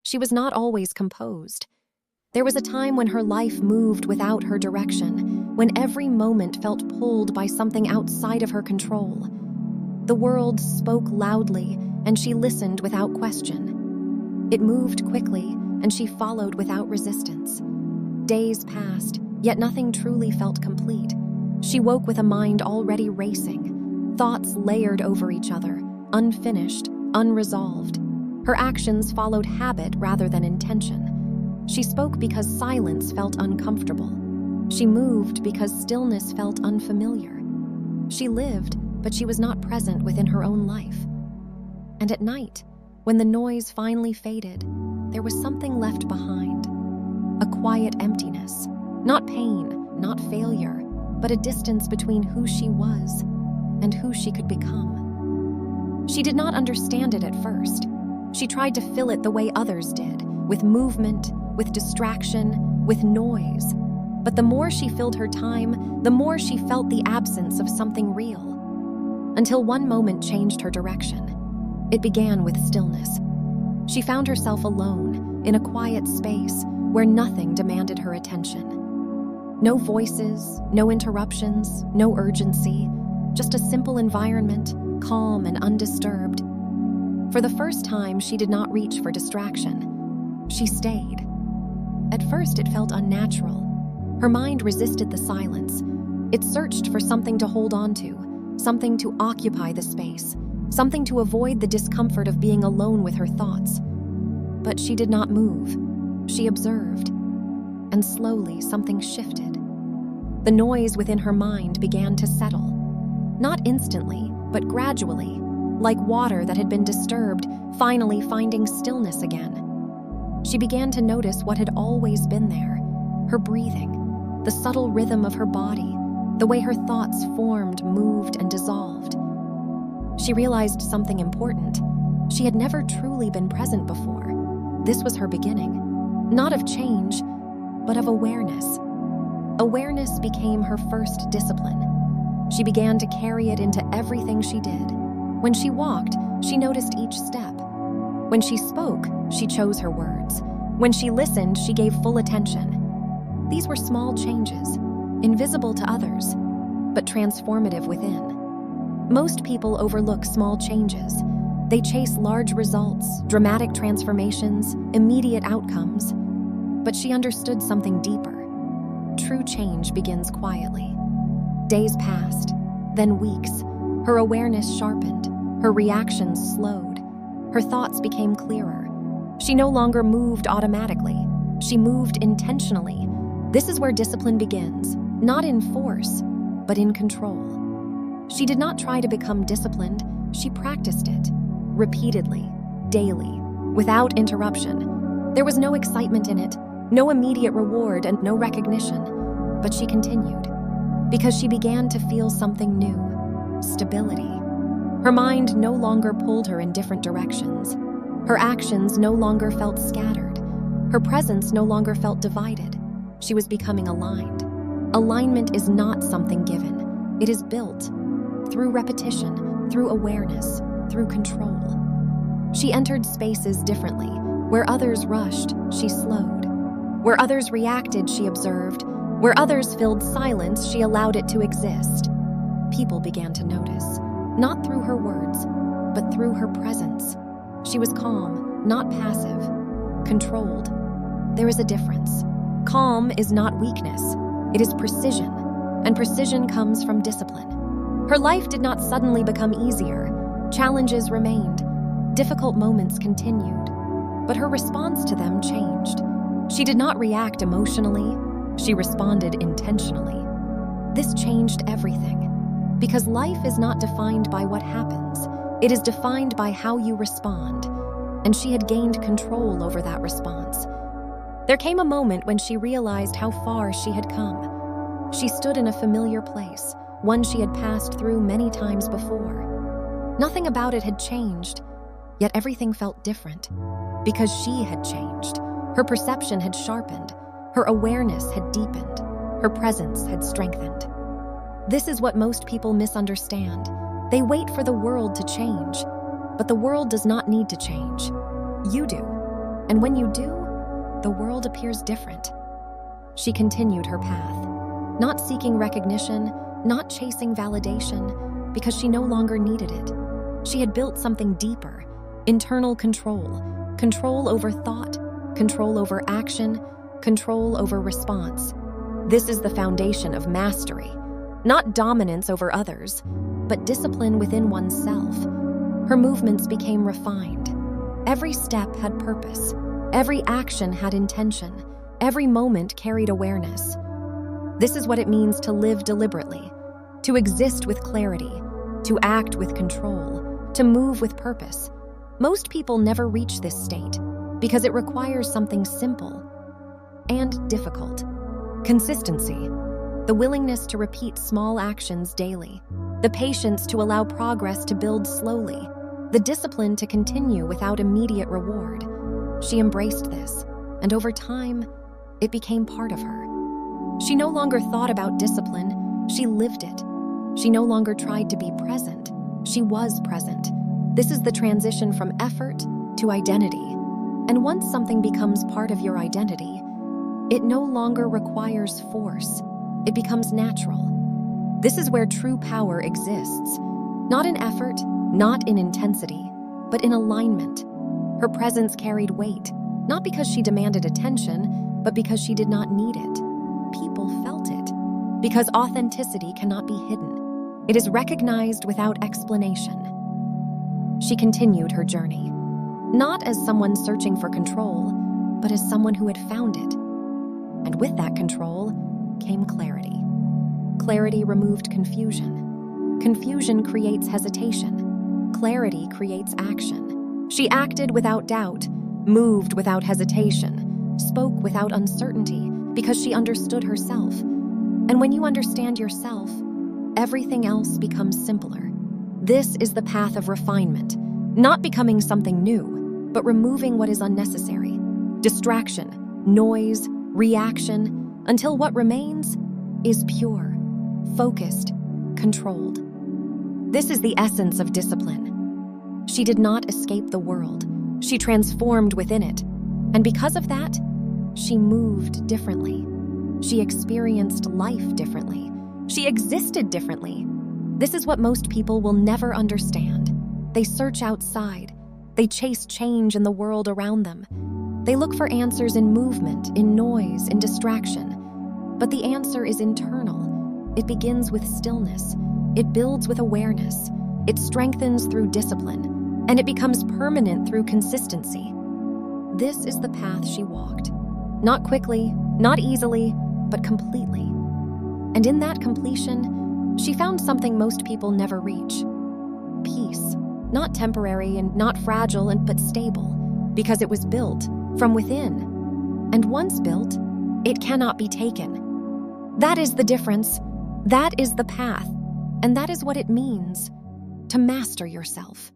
She was not always composed. There was a time when her life moved without her direction, when every moment felt pulled by something outside of her control. The world spoke loudly, and she listened without question. It moved quickly, and she followed without resistance. Days passed, yet nothing truly felt complete. She woke with a mind already racing, thoughts layered over each other, unfinished, unresolved. Her actions followed habit rather than intention. She spoke because silence felt uncomfortable. She moved because stillness felt unfamiliar. She lived, but she was not present within her own life. And at night, when the noise finally faded, there was something left behind. A quiet emptiness. Not pain, not failure, but a distance between who she was and who she could become. She did not understand it at first. She tried to fill it the way others did, with movement, with distraction, with noise. But the more she filled her time, the more she felt the absence of something real. Until one moment changed her direction. It began with stillness. She found herself alone, in a quiet space where nothing demanded her attention. No voices, no interruptions, no urgency, just a simple environment, calm and undisturbed. For the first time, she did not reach for distraction. She stayed. At first, it felt unnatural. Her mind resisted the silence. It searched for something to hold on to, something to occupy the space, something to avoid the discomfort of being alone with her thoughts. But she did not move. She observed. And slowly, something shifted. The noise within her mind began to settle. Not instantly, but gradually, like water that had been disturbed, finally finding stillness again. She began to notice what had always been there, her breathing, the subtle rhythm of her body, the way her thoughts formed, moved, and dissolved. She realized something important. She had never truly been present before. This was her beginning, not of change, but of awareness. Awareness became her first discipline. She began to carry it into everything she did. When she walked, she noticed each step. When she spoke, she chose her words. When she listened, she gave full attention. These were small changes, invisible to others, but transformative within. Most people overlook small changes. They chase large results, dramatic transformations, immediate outcomes. But she understood something deeper. True change begins quietly. Days passed, then weeks. Her awareness sharpened, her reactions slowed, her thoughts became clearer. She no longer moved automatically. She moved intentionally. This is where discipline begins, not in force, but in control. She did not try to become disciplined, she practiced it, repeatedly, daily, without interruption. There was no excitement in it, no immediate reward, and no recognition, but she continued, because she began to feel something new. Stability. Her mind no longer pulled her in different directions. Her actions no longer felt scattered. Her presence no longer felt divided. She was becoming aligned. Alignment is not something given. It is built through repetition, through awareness, through control. She entered spaces differently. Where others rushed, she slowed. Where others reacted, she observed. Where others filled silence, she allowed it to exist. People began to notice, not through her words, but through her presence. She was calm, not passive, controlled. There is a difference. Calm is not weakness, it is precision, and precision comes from discipline. Her life did not suddenly become easier. Challenges remained, difficult moments continued, but her response to them changed. She did not react emotionally, she responded intentionally. This changed everything. Because life is not defined by what happens, it is defined by how you respond, and she had gained control over that response. There came a moment when she realized how far she had come. She stood in a familiar place, one she had passed through many times before. Nothing about it had changed, yet everything felt different. Because she had changed, her perception had sharpened, her awareness had deepened, her presence had strengthened. This is what most people misunderstand. They wait for the world to change, but the world does not need to change. You do. And when you do, the world appears different. She continued her path, not seeking recognition, not chasing validation, because she no longer needed it. She had built something deeper, internal control, control over thought, control over action, control over response. This is the foundation of mastery, not dominance over others, but discipline within oneself. Her movements became refined. Every step had purpose. Every action had intention. Every moment carried awareness. This is what it means to live deliberately, to exist with clarity, to act with control, to move with purpose. Most people never reach this state because it requires something simple and difficult. Consistency, the willingness to repeat small actions daily, the patience to allow progress to build slowly, the discipline to continue without immediate reward. She embraced this, and over time, it became part of her. She no longer thought about discipline, she lived it. She no longer tried to be present, she was present. This is the transition from effort to identity. And once something becomes part of your identity, it no longer requires force. It becomes natural. This is where true power exists, not in effort, not in intensity, but in alignment. Her presence carried weight, not because she demanded attention, but because she did not need it. People felt it, because authenticity cannot be hidden. It is recognized without explanation. She continued her journey, not as someone searching for control, but as someone who had found it. And with that control came clarity. Clarity removed confusion. Confusion creates hesitation. Clarity creates action. She acted without doubt, moved without hesitation, spoke without uncertainty because she understood herself. And when you understand yourself, everything else becomes simpler. This is the path of refinement, not becoming something new, but removing what is unnecessary. Distraction, noise, reaction, until what remains is pure, focused, controlled. This is the essence of discipline. She did not escape the world. She transformed within it. And because of that, she moved differently. She experienced life differently. She existed differently. This is what most people will never understand. They search outside. They chase change in the world around them. They look for answers in movement, in noise, in distraction. But the answer is internal. It begins with stillness. It builds with awareness. It strengthens through discipline. And it becomes permanent through consistency. This is the path she walked. Not quickly, not easily, but completely. And in that completion, she found something most people never reach. Peace. Not temporary and not fragile, but stable, because it was built from within. And once built, it cannot be taken. That is the difference. That is the path. And that is what it means to master yourself.